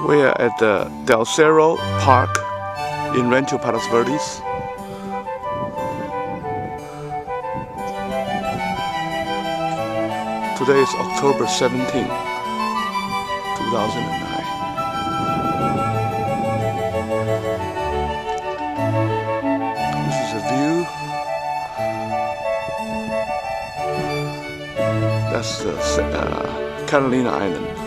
We are at the Del Cerro Park in Rancho Palos Verdes. Today is October 17, 2009. This is a view. That's the Catalina Island.